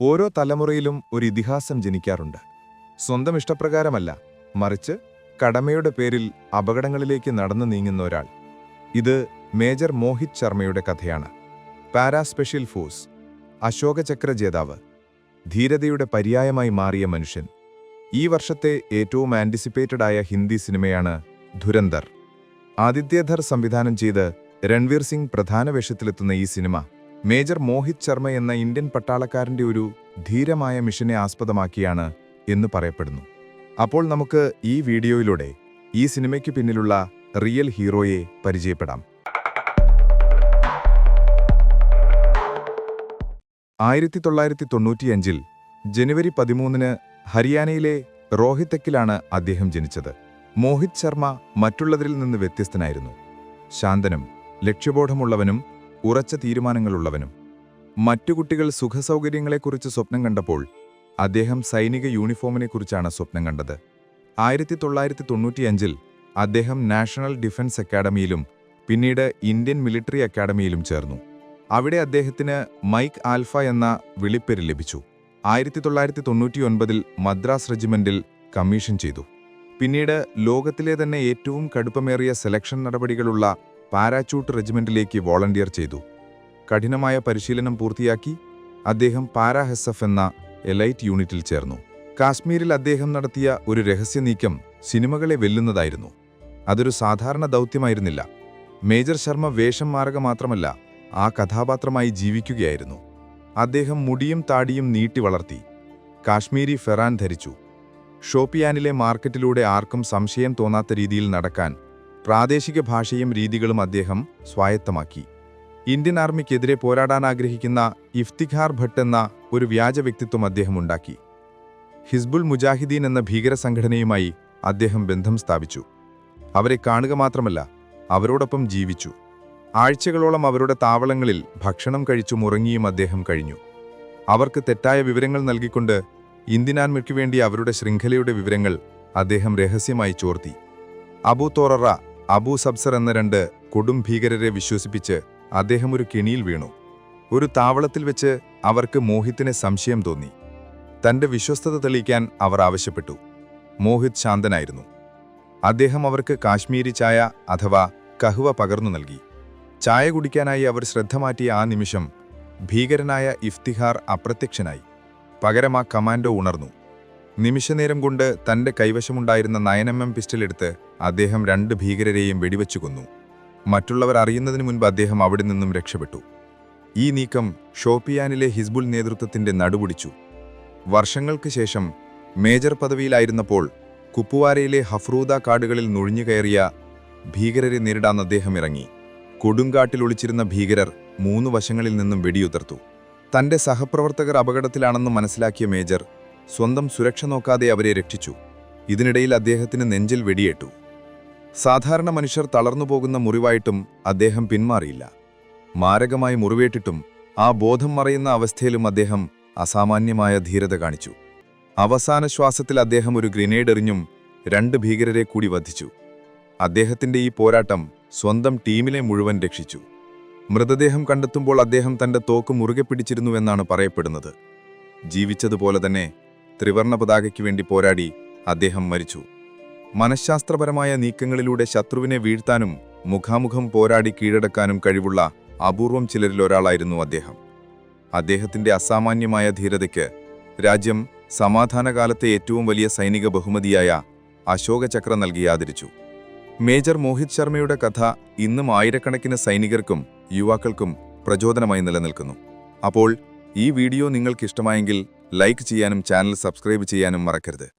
ഓരോ തലമുറയിലും ഒരു ഇതിഹാസം ജനിക്കാറുണ്ട്. സ്വന്തം ഇഷ്ടപ്രകാരമല്ല, മറിച്ച് കടമയുടെ പേരിൽ അപകടങ്ങളിലേക്ക് നടന്നു നീങ്ങുന്ന ഒരാൾ. ഇത് മേജർ മോഹിത് ശർമ്മയുടെ കഥയാണ്. പാരാ സ്പെഷ്യൽ ഫോഴ്സ്, അശോക ചക്ര ജേതാവ്, ധീരതയുടെ പര്യായമായി മാറിയ മനുഷ്യൻ. ഈ വർഷത്തെ ഏറ്റവും ആന്റിസിപ്പേറ്റഡ് ആയ ഹിന്ദി സിനിമയാണ് ധുരന്ദർ. ആദിത്യധർ സംവിധാനം ചെയ്ത് രൺവീർ സിംഗ് പ്രധാന വേഷത്തിലെത്തുന്ന ഈ സിനിമ മേജർ മോഹിത് ശർമ്മ എന്ന ഇന്ത്യൻ പട്ടാളക്കാരന്റെ ഒരു ധീരമായ മിഷനെ ആസ്പദമാക്കിയാണ് എന്ന് പറയപ്പെടുന്നു. അപ്പോൾ നമുക്ക് ഈ വീഡിയോയിലൂടെ ഈ സിനിമയ്ക്ക് പിന്നിലുള്ള റിയൽ ഹീറോയെ പരിചയപ്പെടാം. 1995 ജനുവരി 13 ഹരിയാനയിലെ റോഹിത്തക്കിലാണ് അദ്ദേഹം ജനിച്ചത്. മോഹിത് ശർമ്മ മറ്റുള്ളവരിൽ നിന്ന് വ്യത്യസ്തനായിരുന്നു. ശാന്തനും ലക്ഷ്യബോധമുള്ളവനും ഉറച്ച തീരുമാനങ്ങളുള്ളവനും. മറ്റു കുട്ടികൾ സുഖസൗകര്യങ്ങളെക്കുറിച്ച് സ്വപ്നം കണ്ടപ്പോൾ അദ്ദേഹം സൈനിക യൂണിഫോമിനെക്കുറിച്ചാണ് സ്വപ്നം കണ്ടത്. 1995 അദ്ദേഹം നാഷണൽ ഡിഫൻസ് അക്കാഡമിയിലും പിന്നീട് ഇന്ത്യൻ മിലിറ്ററി അക്കാഡമിയിലും ചേർന്നു. അവിടെ അദ്ദേഹത്തിന് മൈക്ക് ആൽഫ എന്ന വിളിപ്പേര് ലഭിച്ചു. 1999 മദ്രാസ് റെജിമെന്റിൽ കമ്മീഷൻ ചെയ്തു. പിന്നീട് ലോകത്തിലെ തന്നെ ഏറ്റവും കടുപ്പമേറിയ സെലക്ഷൻ നടപടികളുള്ള പാരാച്യൂട്ട് റെജിമെന്റിലേക്ക് വോളണ്ടിയർ ചെയ്തു. കഠിനമായ പരിശീലനം പൂർത്തിയാക്കി അദ്ദേഹം പാരാ എസ്എഫ് എന്ന എലൈറ്റ് യൂണിറ്റിൽ ചേർന്നു. കാശ്മീരിൽ അദ്ദേഹം നടത്തിയ ഒരു രഹസ്യ നീക്കം സിനിമകളെ വെല്ലുന്നതായിരുന്നു. അതൊരു സാധാരണ ദൗത്യമായിരുന്നില്ല. മേജർ ശർമ്മ വേഷം മാറുക മാത്രമല്ല, ആ കഥാപാത്രമായി ജീവിക്കുകയായിരുന്നു. അദ്ദേഹം മുടിയും താടിയും നീട്ടി വളർത്തി, കാശ്മീരി ഫെറാൻ ധരിച്ചു. ഷോപ്പിയാനിലെ മാർക്കറ്റിലൂടെ ആർക്കും സംശയം തോന്നാത്ത രീതിയിൽ നടക്കാൻ പ്രാദേശിക ഭാഷയും രീതികളും അദ്ദേഹം സ്വായത്തമാക്കി. ഇന്ത്യൻ ആർമിക്കെതിരെ പോരാടാൻ ആഗ്രഹിക്കുന്ന ഇഫ്തിഖാർ ഭട്ട് എന്ന ഒരു വ്യാജ വ്യക്തിത്വം അദ്ദേഹം ഉണ്ടാക്കി. ഹിസ്ബുൾ മുജാഹിദീൻ എന്ന ഭീകര സംഘടനയുമായി അദ്ദേഹം ബന്ധം സ്ഥാപിച്ചു. അവരെ കാണുക മാത്രമല്ല, അവരോടൊപ്പം ജീവിച്ചു. ആഴ്ചകളോളം അവരുടെ താവളങ്ങളിൽ ഭക്ഷണം കഴിച്ചും ഉറങ്ങിയും അദ്ദേഹം കഴിഞ്ഞു. അവർക്ക് തെറ്റായ വിവരങ്ങൾ നൽകിക്കൊണ്ട് ഇന്ത്യൻ ആർമിക്ക് വേണ്ടി അവരുടെ ശൃംഖലയുടെ വിവരങ്ങൾ അദ്ദേഹം രഹസ്യമായി ചോർത്തി. അബു തോററ, അബു സബ്സർ എന്ന 2 കൊടും ഭീകരരെ വിശ്വസിപ്പിച്ച് അദ്ദേഹം ഒരു കെണിയിൽ വീണു. ഒരു താവളത്തിൽ വെച്ച് അവർക്ക് മോഹിത്തിനെ സംശയം തോന്നി. തന്റെ വിശ്വസ്തത തെളിയിക്കാൻ അവർ ആവശ്യപ്പെട്ടു. മോഹിത് ശാന്തനായിരുന്നു. അദ്ദേഹം അവർക്ക് കാശ്മീരി ചായ അഥവാ കഹ്വ പകർന്നു നൽകി. ചായ കുടിക്കാനായി അവർ ശ്രദ്ധ മാറ്റിയ ആ നിമിഷം ഭീകരനായ ഇഫ്തിഖാർ അപ്രത്യക്ഷനായി. പകരം ആ കമാൻഡോ ഉണർന്നു. നിമിഷനേരം കൊണ്ട് തന്റെ കൈവശമുണ്ടായിരുന്ന 9mm പിസ്റ്റലെടുത്ത് അദ്ദേഹം 2 ഭീകരരെയും വെടിവെച്ചു കൊന്നു. മറ്റുള്ളവർ അറിയുന്നതിനു മുൻപ് അദ്ദേഹം അവിടെ നിന്നും രക്ഷപ്പെട്ടു. ഈ നീക്കം ഷോപ്പിയാനിലെ ഹിസ്ബുൾ നേതൃത്വത്തിന്റെ നടുപിടിച്ചു. വർഷങ്ങൾക്ക് ശേഷം മേജർ പദവിയിലായിരുന്നപ്പോൾ കുപ്വാരയിലെ ഹഫ്രൂദ കാടുകളിൽ നുഴഞ്ഞുകയറിയ ഭീകരരെ നേരിടാൻ അദ്ദേഹം ഇറങ്ങി. കൊടുങ്കാട്ടിൽ ഒളിച്ചിരുന്ന ഭീകരർ 3 വശങ്ങളിൽ നിന്നും വെടിയുതിർത്തു. തന്റെ സഹപ്രവർത്തകർ അപകടത്തിലാണെന്ന് മനസ്സിലാക്കിയ മേജർ സ്വന്തം സുരക്ഷ നോക്കാതെ അവരെ രക്ഷിച്ചു. ഇതിനിടയിൽ അദ്ദേഹത്തിന് നെഞ്ചിൽ വെടിയേറ്റു. സാധാരണ മനുഷ്യർ തളർന്നുപോകുന്ന മുറിവായിട്ടും അദ്ദേഹം പിന്മാറിയില്ല. മാരകമായി മുറിവേറ്റിട്ടും ആ ബോധം മറയുന്ന അവസ്ഥയിലും അദ്ദേഹം അസാമാന്യമായ ധീരത കാണിച്ചു. അവസാന ശ്വാസത്തിൽ അദ്ദേഹം ഒരു ഗ്രനേഡ് എറിഞ്ഞും 2 ഭീകരരെ കൂടി വധിച്ചു. അദ്ദേഹത്തിന്റെ ഈ പോരാട്ടം സ്വന്തം ടീമിനെ മുഴുവൻ രക്ഷിച്ചു. മൃതദേഹം കണ്ടെത്തുമ്പോൾ അദ്ദേഹം തന്റെ തോക്ക് മുറുകെ പിടിച്ചിരുന്നുവെന്നാണ് പറയപ്പെടുന്നത്. ജീവിച്ചതുപോലെ തന്നെ ത്രിവർണ പതാകയ്ക്ക് വേണ്ടി പോരാടി അദ്ദേഹം മരിച്ചു. മനഃശാസ്ത്രപരമായ നീക്കങ്ങളിലൂടെ ശത്രുവിനെ വീഴ്ത്താനും മുഖാമുഖം പോരാടി കീഴടക്കാനും കഴിവുള്ള അപൂർവം ചിലരിൽ ഒരാളായിരുന്നു അദ്ദേഹം. അദ്ദേഹത്തിന്റെ അസാമാന്യമായ ധീരതയ്ക്ക് രാജ്യം സമാധാനകാലത്തെ ഏറ്റവും വലിയ സൈനിക ബഹുമതിയായ അശോക ചക്ര നൽകി ആദരിച്ചു. മേജർ മോഹിത് ശർമ്മയുടെ കഥ ഇന്നും ആയിരക്കണക്കിന് സൈനികർക്കും യുവാക്കൾക്കും പ്രചോദനമായി നിലനിൽക്കുന്നു. അപ്പോൾ ഈ വീഡിയോ നിങ്ങൾക്കിഷ്ടമായെങ്കിൽ ലൈക്ക് ചെയ്യാനും ചാനൽ സബ്സ്ക്രൈബ് ചെയ്യാനും മറക്കരുത്.